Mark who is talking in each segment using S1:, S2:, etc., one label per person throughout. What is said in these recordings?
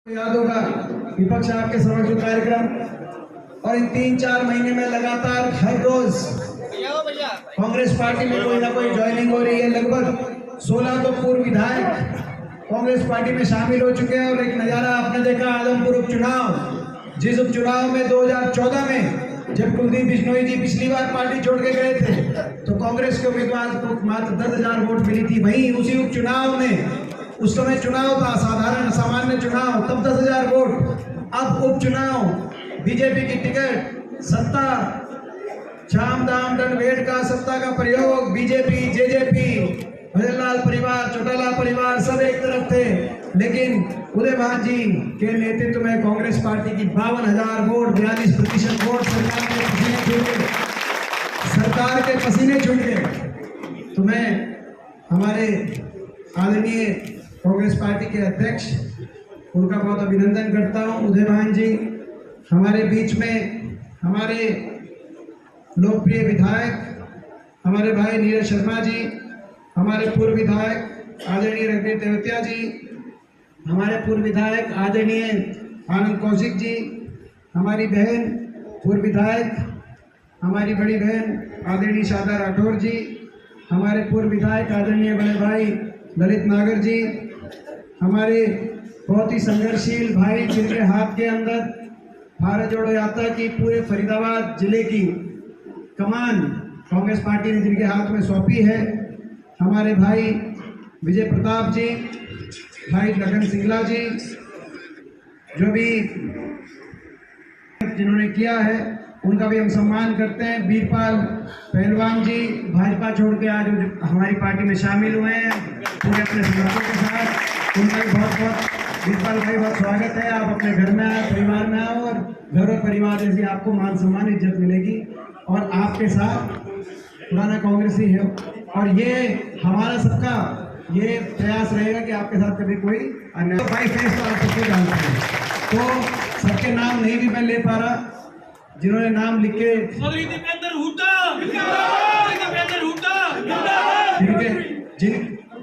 S1: याद होगा विपक्ष आपके समक्ष कार्यक्रम और इन 3-4 महीने में लगातार हर रोज कांग्रेस पार्टी में कोई ना कोई ज्वाइनिंग हो रही है। लगभग 16 तो पूर्व विधायक कांग्रेस पार्टी में शामिल हो चुके हैं। और एक नजारा आपने देखा आदमपुर उपचुनाव, जिस उपचुनाव में 2014 में जब कुलदीप बिश्नोई जी पिछली बार पार्टी छोड़ के गए थे तो कांग्रेस के उम्मीदवार को मात्र 10,000 वोट मिली थी। वहीं उसी उपचुनाव में उस समय चुनाव था साधारण सामान्य चुनाव, तब 10,000 वोट। अब उपचुनाव, बीजेपी की टिकट, सत्ता, शाम दाम दंड भेंट का सत्ता का प्रयोग, बीजेपी जेजेपी, भजनलाल परिवार, चौटाला परिवार सब एक तरफ थे। लेकिन उदय भान जी के नेतृत्व में कांग्रेस पार्टी की 52,000 वोट, 42% वोट सरकार के पसीने छूट गए। तो मैं हमारे आदरणीय कांग्रेस पार्टी के अध्यक्ष उनका बहुत अभिनंदन करता हूं। उदय भान जी हमारे बीच में, हमारे लोकप्रिय विधायक हमारे भाई नीरज शर्मा जी, हमारे पूर्व विधायक आदरणीय रघुवीर तेवतिया जी, हमारे पूर्व विधायक आदरणीय आनंद कौशिक जी, हमारी बहन पूर्व विधायक हमारी बड़ी बहन आदरणीय शारदा राठौर जी, हमारे पूर्व विधायक आदरणीय बड़े भाई ललित नागर जी, हमारे बहुत ही संघर्षशील भाई जिनके हाथ के अंदर भारत जोड़ो यात्रा की पूरे फरीदाबाद जिले की कमान कांग्रेस पार्टी ने जिनके हाथ में सौंपी है, हमारे भाई विजय प्रताप जी, भाई लखन सिंगला जी, जो भी जिन्होंने किया है उनका भी हम सम्मान करते हैं। वीरपाल पहलवान जी भाजपा छोड़ के आज हमारी पार्टी में शामिल हुए हैं पूरे अपने समर्थकों के साथ, उनका भी बहुत बहुत वीरपाल भाई बहुत स्वागत है। आप अपने घर में आए, परिवार में आओ और घर और परिवार जैसी आपको मान सम्मान इज्जत मिलेगी। और आपके साथ पुराना कांग्रेसी है और ये हमारा सबका ये प्रयास रहेगा कि आपके साथ कभी कोई अन्याय भाई फेस तो आप सबको जानते हैं, तो सबके नाम नहीं भी मैं ले पा रहा, जिन्होंने नाम लिख के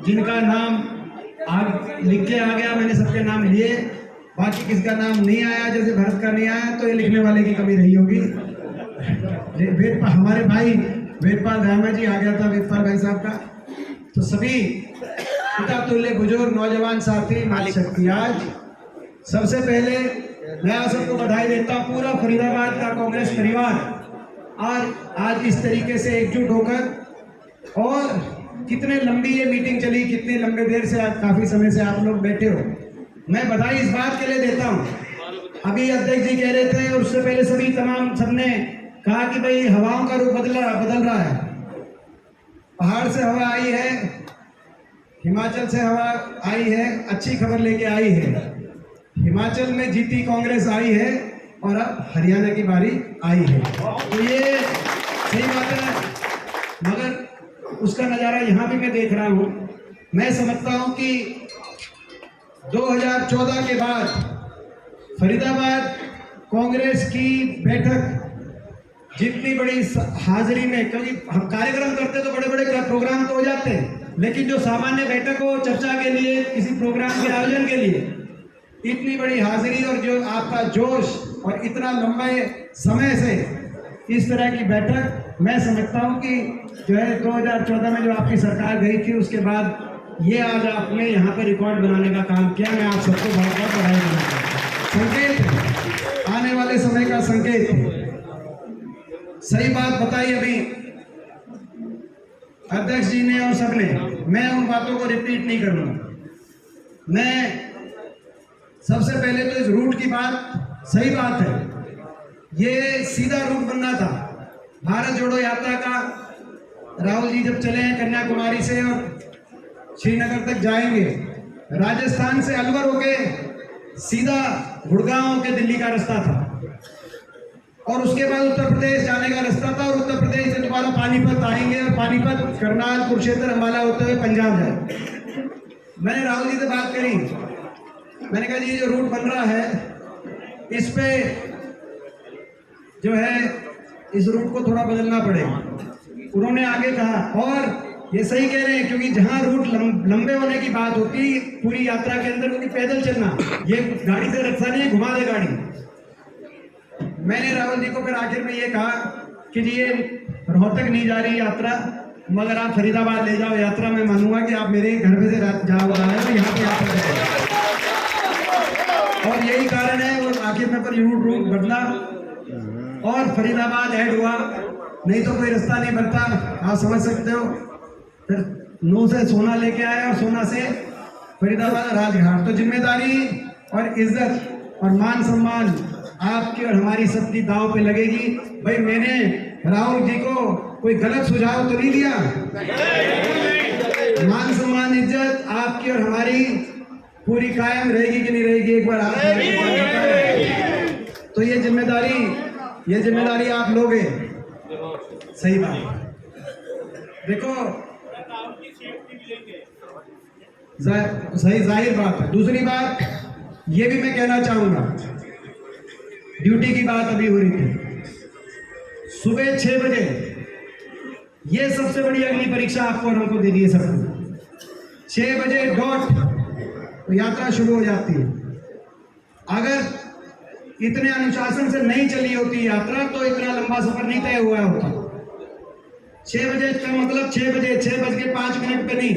S1: जिनका नाम लिख के आ गया, मैंने सबके नाम लिए, बाकी किसका नाम नहीं आया, जैसे भरत का नहीं आया तो ये लिखने वाले की कमी रही होगी। हमारे भाई वेदपाल रामा जी आ गया था, वेदपाल भाई साहब का। तो सभी पिता तुल्य बुजुर्ग नौजवान साथी मालिक शक्ति, आज सबसे पहले मैं आप सबको बधाई देता हूँ, पूरा फरीदाबाद का कांग्रेस परिवार और आज इस तरीके से एकजुट होकर, और कितने लंबी ये मीटिंग चली, कितने लंबे देर से, आज काफी समय से आप लोग बैठे हो। मैं बधाई इस बात के लिए देता हूँ, अभी अध्यक्ष जी कह रहे थे और उससे पहले सभी तमाम सबने कहा कि भाई हवाओं का रुख बदल रहा है, पहाड़ से हवा आई है, हिमाचल से हवा आई है, अच्छी खबर लेके आई है। हिमाचल में जीती कांग्रेस आई है और अब हरियाणा की बारी आई है, तो ये सही बात है। मगर उसका नज़ारा यहाँ भी मैं देख रहा हूँ। मैं समझता हूँ कि 2014 के बाद फरीदाबाद कांग्रेस की बैठक जितनी बड़ी हाजिरी में, क्योंकि हम कार्यक्रम करते तो बड़े बड़े प्रोग्राम तो हो जाते हैं, लेकिन जो सामान्य बैठक हो चर्चा के लिए, किसी प्रोग्राम के आयोजन के लिए इतनी बड़ी हाजिरी और जो आपका जोश और इतना लंबे समय से इस तरह की बैठक, मैं समझता हूं कि जो है 2014 में जो आपकी सरकार गई थी उसके बाद ये आज आपने यहाँ पे रिकॉर्ड बनाने का काम किया। मैं आप सबको बहुत बहुत बधाई देता हूं। संकेत आने वाले समय का संकेत, सही बात बताई अभी अध्यक्ष जी ने और सबने, मैं उन बातों को रिपीट नहीं करूंगा। मैं सबसे पहले तो इस रूट की बात, सही बात है, ये सीधा रूट बनना था भारत जोड़ो यात्रा का। राहुल जी जब चले हैं कन्याकुमारी से और श्रीनगर तक जाएंगे, राजस्थान से अलवर होके सीधा गुड़गांव के दिल्ली का रास्ता था, और उसके बाद उत्तर प्रदेश जाने का रास्ता था, और उत्तर प्रदेश से दोबारा पानीपत आएंगे और पानीपत, करनाल, कुरुक्षेत्र, अंबाला होते हुए पंजाब जाए। मैंने राहुल जी से बात करी, मैंने कहा जी ये जो रूट बन रहा है इस पे जो है इस रूट को थोड़ा बदलना पड़ेगा। उन्होंने आगे कहा, और ये सही कह रहे हैं, क्योंकि जहां रूट लंबे होने की बात होती पूरी यात्रा के अंदर, क्योंकि पैदल चलना ये गाड़ी से रखता नहीं, घुमा दे गाड़ी। मैंने राहुल जी को फिर आखिर में ये कहा कि जी ये रोहतक नहीं जा रही यात्रा, मगर आप फरीदाबाद ले जाओ यात्रा, मैं मानूंगा कि आप मेरे घर पे से जाओ रहा है यहाँ पे यात्रा करें। और यही कारण है वो आखिर में पर रूट बदला और फरीदाबाद ऐड हुआ, नहीं तो कोई रास्ता नहीं बनता, आप समझ सकते हो। फिर नू से सोना लेके आए और सोना से फरीदाबाद राजघाट। तो जिम्मेदारी और इज्जत और मान सम्मान आपकी और हमारी सबकी दांव पे लगेगी। भाई मैंने राहुल जी को कोई गलत सुझाव तो नहीं दिया, मान सम्मान इज्जत आपकी और हमारी पूरी कायम रहेगी कि नहीं रहेगी, एक बार आप तो ये जिम्मेदारी आप लोगे। सही बात। देखो सही जाहिर बात है। दूसरी बात ये भी मैं कहना चाहूंगा, ड्यूटी की बात अभी हो रही थी, सुबह 6 बजे ये सबसे बड़ी अग्नि परीक्षा आपको और हमको दे दी है सबको। 6 बजे डॉट तो यात्रा शुरू हो जाती है। अगर इतने अनुशासन से नहीं चली होती यात्रा तो इतना लंबा सफर नहीं तय हुआ होता। 6 बजे का मतलब 6 बजे 6:05 पे नहीं।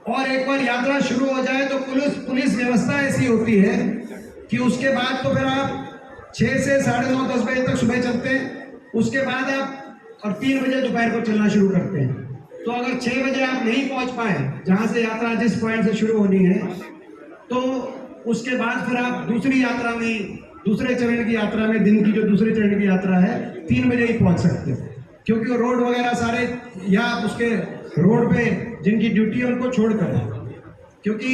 S1: और एक बार यात्रा शुरू हो जाए तो पुलिस व्यवस्था ऐसी होती है कि उसके बाद तो फिर आप 6 से 9:30 10 बजे तक सुबह चलते हैं, उसके बाद आप और 3 बजे दोपहर को चलना शुरू करते हैं। तो अगर 6 बजे आप नहीं पहुंच पाए जहां से यात्रा जिस पॉइंट से शुरू होनी है, तो उसके बाद फिर आप दूसरी यात्रा में, दूसरे चरण की यात्रा में, दिन की जो दूसरे चरण की यात्रा है 3 बजे ही पहुंच सकते हैं, क्योंकि वो रोड वगैरह सारे या आप उसके रोड पे जिनकी ड्यूटी है उनको छोड़कर, क्योंकि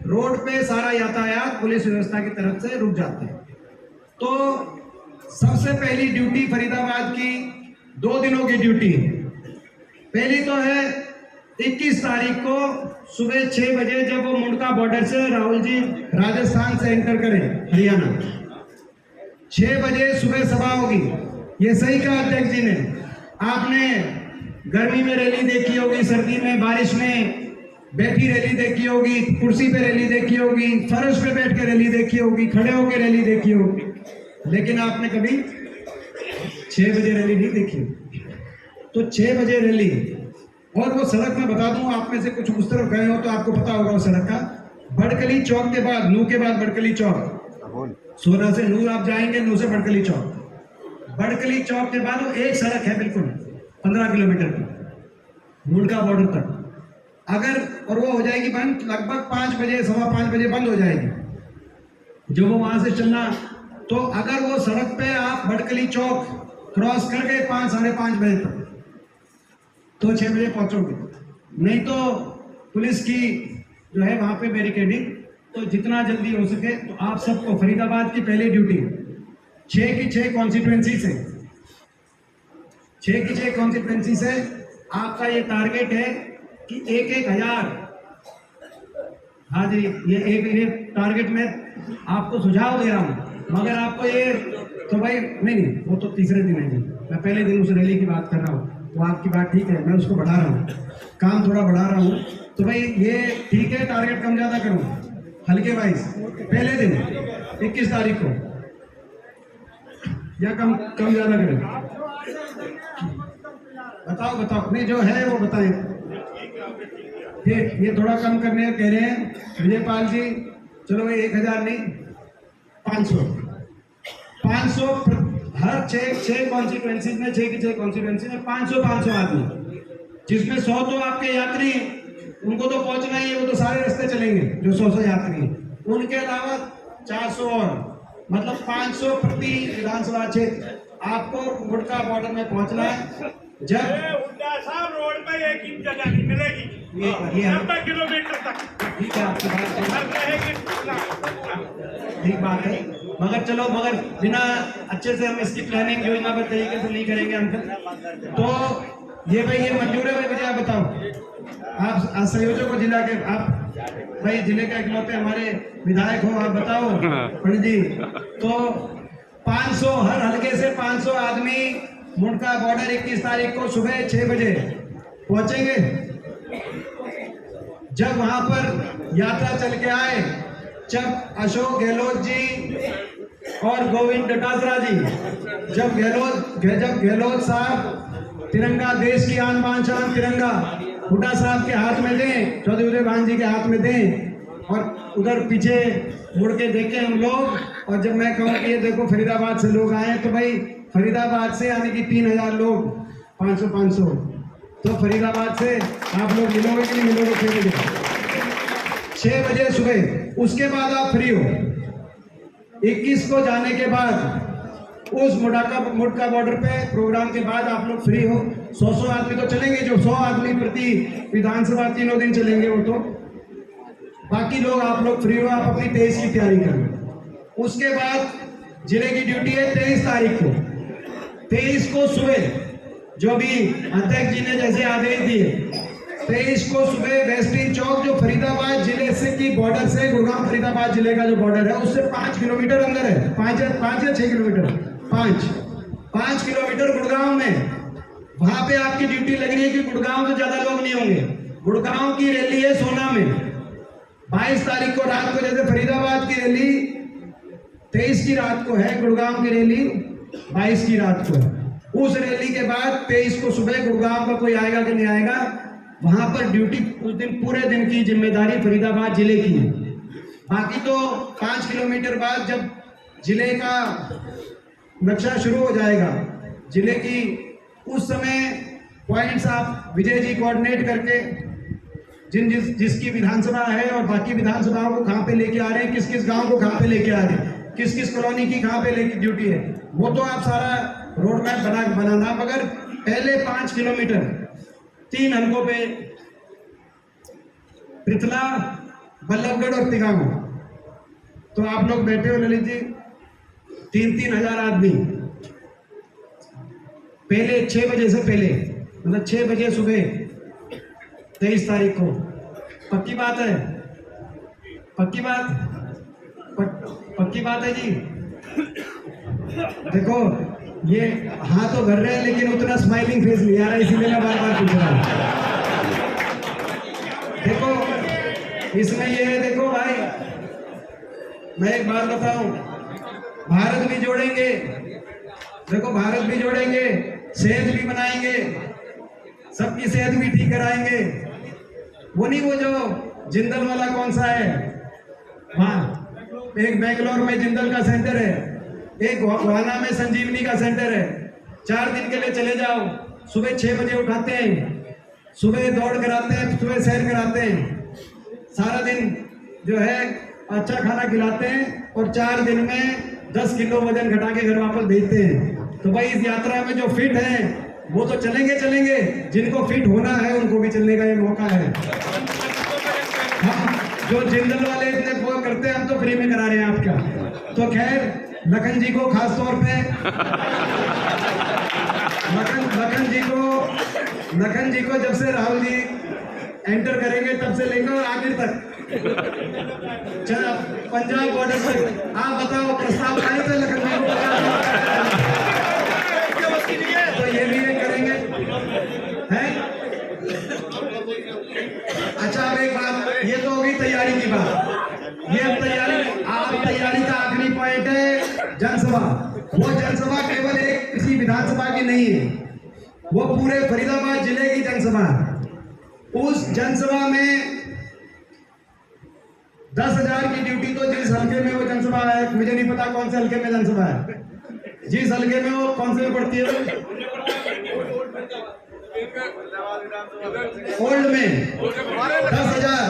S1: रोड पे सारा यातायात पुलिस व्यवस्था की तरफ से रुक जाते हैं। तो सबसे पहली ड्यूटी फरीदाबाद की 2 दिनों की ड्यूटी। पहली तो है 21 तारीख को सुबह 6 बजे, जब वो मुंडका बॉर्डर से राहुल जी राजस्थान से एंटर करें हरियाणा, 6 बजे सुबह सभा होगी। ये सही कहा अध्यक्ष जी ने। आपने गर्मी में रैली देखी होगी, सर्दी में बारिश में बैठी रैली देखी होगी, कुर्सी पे रैली देखी होगी, फर्श पे बैठ के रैली देखी होगी, खड़े होकर रैली देखी होगी, लेकिन आपने कभी 6 बजे रैली नहीं देखी। तो 6 बजे रैली, और वो सड़क में बता दूं, आप में से कुछ उस तरफ गए हो तो आपको पता होगा उस सड़क का, बड़कली चौक के बाद, नू के बाद बड़कली चौक, सोना से नू आप जाएंगे, नू से बड़कली चौक, बड़कली चौक के बाद वो एक सड़क है बिल्कुल 15 किलोमीटर की मुंडका बॉर्डर तक। अगर और वो हो जाएगी बंद लगभग 5 बजे 5:15 बजे बंद हो जाएगी जो वो वहां से चलना। तो अगर वो सड़क पे आप बड़कली चौक क्रॉस कर गए 5 साढ़े 5 बजे तक तो 6 बजे पहुंचोगे, नहीं तो पुलिस की जो है वहां पे बैरिकेडिंग। तो जितना जल्दी हो सके तो आप सबको फरीदाबाद की पहली ड्यूटी 6 की 6 कॉन्स्टिट्यूएंसी से, 6 की 6 कॉन्स्टिट्यूएंसी से आपका ये टारगेट है कि 1,000, हाँ जी, ये टारगेट में आपको सुझाव दे रहा हूँ, मगर आपको ये तो भाई नहीं, वो तो तीसरे दिन है जी, मैं पहले दिन उस रैली की बात कर रहा हूँ। वो आपकी बात ठीक है, मैं उसको बढ़ा रहा हूँ, काम थोड़ा बढ़ा रहा हूँ। तो भाई ये ठीक है, टारगेट कम ज़्यादा करूँ हल्के वाइज, पहले दिन 21 तारीख को या कम ज़्यादा करें, बताओ नहीं जो है वो बताएं। ये थोड़ा कम करने कह रहे हैं विजयपाल जी, चलो भाई 1,000 नहीं 500 हर 6 कॉन्स्टिट्यूएंसी में, 6 की 6 कॉन्स्टिट्यूएंसी में 500 आदमी, जिसमें 100 तो आपके यात्री, उनको तो पहुंचना ही है, वो तो सारे रास्ते चलेंगे जो 100 यात्री, उनके अलावा 400 और मतलब 500 प्रति विधानसभा क्षेत्र आपको मुंडका बॉर्डर में पहुंचना है। जब
S2: रोड पे एक ही जगह नहीं मिलेगी, ये 90 किलोमीटर तक,
S1: ठीक है आपकी ठीक बात है, मगर बिना अच्छे से हम इसकी प्लानिंग योजनाबद्ध तरीके से नहीं करेंगे हम। तो ये भाई ये मंजूर है भाई, मुझे आप बताओ, आप संयोजक को जिला के, आप भाई जिले का इकलौते हमारे विधायक हो, आप बताओ पंडित जी। तो 500 हर हल्के से 500 आदमी मुंडका बॉर्डर 21 तारीख को सुबह 6 बजे पहुंचेंगे। जब वहां पर यात्रा चल के आए, जब अशोक गहलोत जी और गोविंद डोटासरा जी, जब गहलोत साहब तिरंगा, देश की आन बान शान तिरंगा हुड्डा साहब के हाथ में दें, चौधरी उदय भान जी के हाथ में दें, और उधर पीछे मुड़ के देखें हम लोग, और जब मैं कहूँ कि ये देखो फरीदाबाद से लोग आए, तो भाई फरीदाबाद से यानी कि 3000 लोग, 500 तो फरीदाबाद से आप लोग मिलोगे कि नहीं मिलोगे? 6 बजे सुबह। उसके बाद आप फ्री हो। 21 को जाने के बाद उस मुड़का बॉर्डर पे प्रोग्राम के बाद आप लोग फ्री हो। 100 आदमी तो चलेंगे, जो 100 आदमी प्रति विधानसभा 3 दिन चलेंगे वो तो, बाकी लोग आप लोग फ्री हो, आप अपनी 23 की तैयारी करें। उसके बाद जिले की ड्यूटी है 23 तारीख को। 23 को सुबह जो भी अध्यक्ष जी ने जैसे आदेश दिए, 23 को सुबह वेस्टिन चौक, जो फरीदाबाद जिले से की बॉर्डर से, गुड़गांव फरीदाबाद जिले का जो बॉर्डर है उससे 5 किलोमीटर अंदर है, 5 या 6 किलोमीटर, 5 किलोमीटर गुड़गांव में, वहां पे आपकी ड्यूटी लग रही है कि गुड़गांव से ज्यादा लोग नहीं होंगे। गुड़गांव की रैली है सोना में 22 तारीख को रात को, जैसे फरीदाबाद की रैली 23 की रात को है, गुड़गांव की रैली 22 की रात को है। उस रैली के बाद 23 को सुबह गुड़गांव का कोई आएगा कि नहीं आएगा, वहां पर ड्यूटी उस दिन पूरे दिन की जिम्मेदारी फरीदाबाद जिले की है। बाकी तो 5 किलोमीटर बाद जब जिले का नक्शा शुरू हो जाएगा जिले की, उस समय पॉइंट्स आप विजय जी कोऑर्डिनेट करके जिसकी विधानसभा है और बाकी विधानसभाओं को कहाँ पे लेके आ रहे हैं, किस किस गांव को कहाँ पे लेके आ रहे हैं, किस किस कॉलोनी की कहाँ पे लेके ड्यूटी है, वो तो आप सारा रोड मैप बनाना। मगर पहले 5 किलोमीटर 3 हलकों पे, पृथला, बल्लभगढ़ और तिगांव, तो आप लोग बैठे हो ललित जी, 3-3 हजार आदमी पहले 6 बजे से पहले, मतलब 6 बजे सुबह 23 तारीख को। पक्की बात है? पक्की बात है जी। देखो ये हाँ तो कर रहे हैं, लेकिन उतना स्माइलिंग फेस नहीं आ रहा, इसीलिए मैं बार बार पूछ रहा हूँ। देखो इसमें ये है, देखो भाई मैं एक बात बताऊं, भारत भी जोड़ेंगे, देखो भारत भी जोड़ेंगे, सेहत भी बनाएंगे, सबकी सेहत भी ठीक कराएंगे। वो नहीं, वो जो जिंदल वाला कौन सा है, वहाँ एक बेंगलोर में जिंदल का सेंटर है, एक गोहाना में संजीवनी का सेंटर है। 4 दिन के लिए चले जाओ, सुबह 6 बजे उठाते हैं, सुबह दौड़ कराते हैं, सुबह सैर कराते हैं, सारा दिन जो है अच्छा खाना खिलाते हैं, और 4 दिन में 10 किलो वजन घटा के घर वापस भेजते हैं। तो भाई इस यात्रा में जो फिट है वो तो चलेंगे, जिनको फिट होना है उनको भी चलने का ये मौका है। हाँ, जो जिंदल वाले इतने वो करते हैं, हम तो फ्री में करा रहे हैं आपका। तो खैर लखन जी को खास तौर पे, लखन जी को जब से राहुल जी एंटर करेंगे तब से लेकर और आखिर तक, चल पंजाब बॉर्डर पर आप बताओ, प्रस्ताव आए थे लखन जी को, तो ये भी एक करेंगे हैं। अच्छा अब एक बात, ये तो होगी तैयारी की बात, ये अब तैयारी का आखिरी पॉइंट है जनसभा। वो जनसभा केवल एक किसी विधानसभा की नहीं है, वो पूरे फरीदाबाद जिले की जनसभा है। उस जनसभा में 10,000 की ड्यूटी, तो जिस हल्के में वो जनसभा है, मुझे नहीं पता कौन से हल्के में जनसभा है, जिस हल्के में वो कौन से में पड़ती है, ओल्ड में 10,000,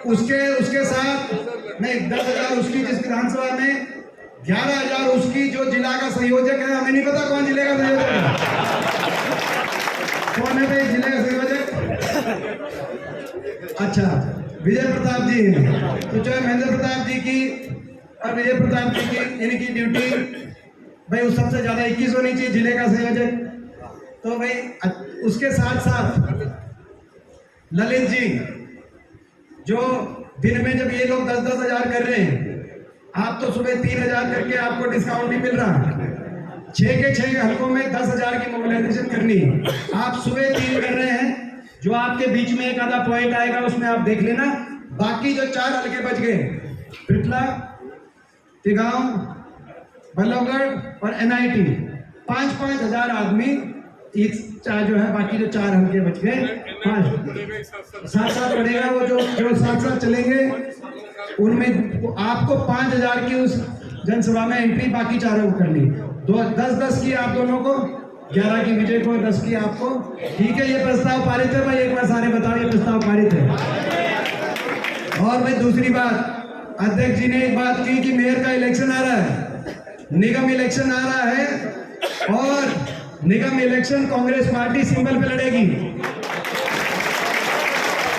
S1: उसके साथ नहीं 10,000 उसकी, जिस विधानसभा में 11,000 उसकी, जो जिला का संयोजक है, हमें नहीं पता कौन जिले का संयोजक है, कौन है भाई जिले का संयोजक? अच्छा विजय प्रताप जी हैं, तो जो महेंद्र प्रताप जी की और विजय प्रताप जी की, इनकी ड्यूटी भाई उस सबसे ज्यादा 21 होनी चाहिए जिले का संयोजक। तो भाई उसके साथ साथ ललित जी, जो दिन में जब ये लोग 10-10 हजार कर रहे हैं, आप तो सुबह 3,000 करके आपको डिस्काउंट नहीं मिल रहा, 6 के 6 हल्कों में 10,000 की मोबिलाइजेशन करनी है, आप सुबह 3 कर रहे हैं, जो आपके बीच में एक आधा पॉइंट आएगा उसमें आप देख लेना। बाकी जो 4 हल्के बच गए, पिटला, तिगांव, बल्लभगढ़ और NIT, 5-5 हजार आदमी एक चार जो है, बाकी जो 4 हल्के बच गए 5 साथ पड़ेगा। वो जो साथ चलेंगे उनमें आपको 5000 की उस जनसभा में एंट्री बाकी चारों को करनी। 10-10 की आप दोनों को, 11 की विजय को, 10 की आपको। ठीक है, ये प्रस्ताव पारित है भाई, एक बार सारे बताओ ये प्रस्ताव पारित है। और भाई दूसरी बात, अध्यक्ष जी ने एक बात की कि मेयर का इलेक्शन आ रहा है, निगम इलेक्शन आ रहा है और निगम इलेक्शन कांग्रेस पार्टी सिंबल पे लड़ेगी,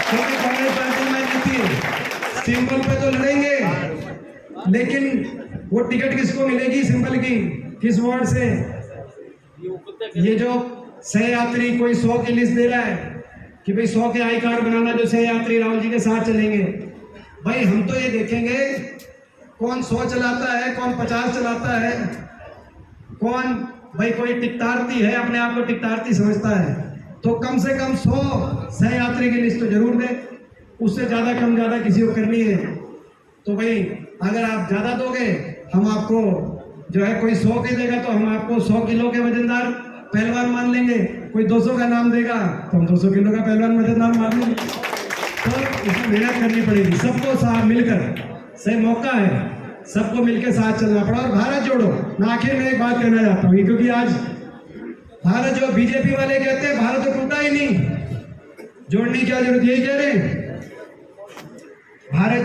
S1: क्योंकि कांग्रेस पार्टी में जीती है। सिंबल पे तो लड़ेंगे, लेकिन वो टिकट किसको मिलेगी सिंबल की, किस वार्ड से? ये जो सहयात्री कोई 100 की लिस्ट दे रहा है कि भाई 100 के आई कार्ड बनाना जो सहयात्री राहुल जी के साथ चलेंगे। भाई हम तो ये देखेंगे कौन 100 चलाता है, कौन 50 चलाता है, कौन भाई कोई टिकटार्थी है, अपने आप को टिकटार्थी समझता है, तो कम से कम 100 सहयात्री की लिस्ट तो जरूर दे। उससे ज्यादा कम ज्यादा किसी को करनी है तो भाई अगर आप ज्यादा दोगे, हम आपको जो है कोई 100 के देगा तो हम आपको 100 किलो के वजनदार पहलवान मान लेंगे। कोई 200 का नाम देगा तो हम 200 किलो का पहलवान वजनदार मान लेंगे। तो इसमें मेहनत करनी पड़ेगी, सबको साथ मिलकर, सही मौका है, सबको मिलकर साथ चलना पड़ा। और भारत जोड़ो, मैं आखिर में एक बात कहना चाहता हूँ, क्योंकि आज भारत जो बीजेपी वाले कहते हैं भारत तो टूटा ही नहीं, जोड़ने की क्या जरूरत, यही कह रहे हैं भारत